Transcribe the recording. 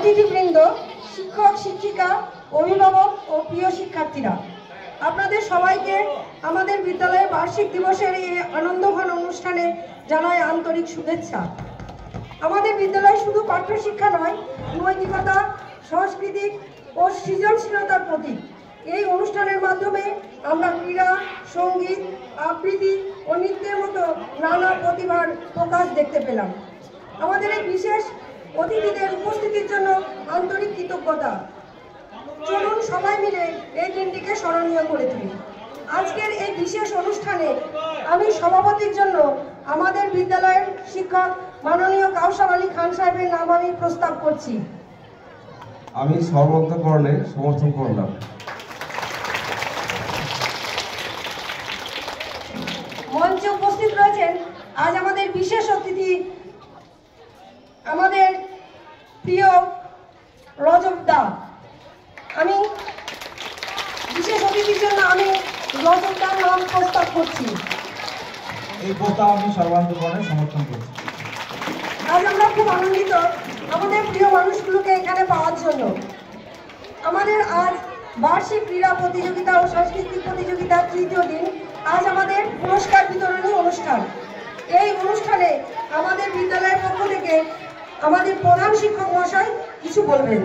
অতিথিবৃন্দ, শিক্ষক শিক্ষিকা, অভিভাবক ও প্রিয় শিক্ষার্থীরা, আপনাদের সবাইকে আমাদের বিদ্যালয়ের বার্ষিক দিবসের এই আনন্দঘন অনুষ্ঠানে জানাই আন্তরিক শুভেচ্ছা। আমাদের বিদ্যালয় শুধু পাঠ্যশিক্ষা নয়, নৈতিকতা, সাংস্কৃতিক ও সৃজনশীলতার প্রতীক। এই অনুষ্ঠানের মাধ্যমে আমরা ক্রীড়া, সঙ্গীত, আবৃত্তি ও নৃত্যের মতো নানা প্রতিভার প্রকাশ দেখতে পেলাম। আমাদের এই বিশেষ অতিথিদের উপস্থিতির জন্য আন্তরিক কৃতজ্ঞতা। চলুন সবাই মিলে এই দিনটিকে স্মরণীয় করে তুলি। আজকের এই বিশেষ অনুষ্ঠানে আমি সভাপতির জন্য আমাদের বিদ্যালয়ের শিক্ষক মাননীয় কাউসার আলী খান সাহেবের নাম আমি প্রস্তাব করছি। আমি সর্বান্তকরণে সমর্থন করলাম। মঞ্চে উপস্থিত রয়েছেন আজ আমাদের বিশেষ অতিথি, আমাদের প্রিয় রজব দা। আমি বিশেষ অতিথির জন্য আমি রজব দার নাম প্রস্তাব করছি। এই প্রস্তাব আমি সর্বান্তকরণে সমর্থন করছি। আজ আমরা খুব আনন্দিত আমাদের প্রিয় মানুষগুলোকে এখানে পাওয়ার জন্য। আমাদের আজ বার্ষিক ক্রীড়া প্রতিযোগিতা ও সাংস্কৃতিক প্রতিযোগিতার তৃতীয় দিন। আজ আমাদের পুরস্কার বিতরণী অনুষ্ঠান। এই অনুষ্ঠানে আমাদের বিদ্যালয়ের পক্ষ থেকে আমাদের প্রধান শিক্ষক মহাশয় কিছু বলবেন।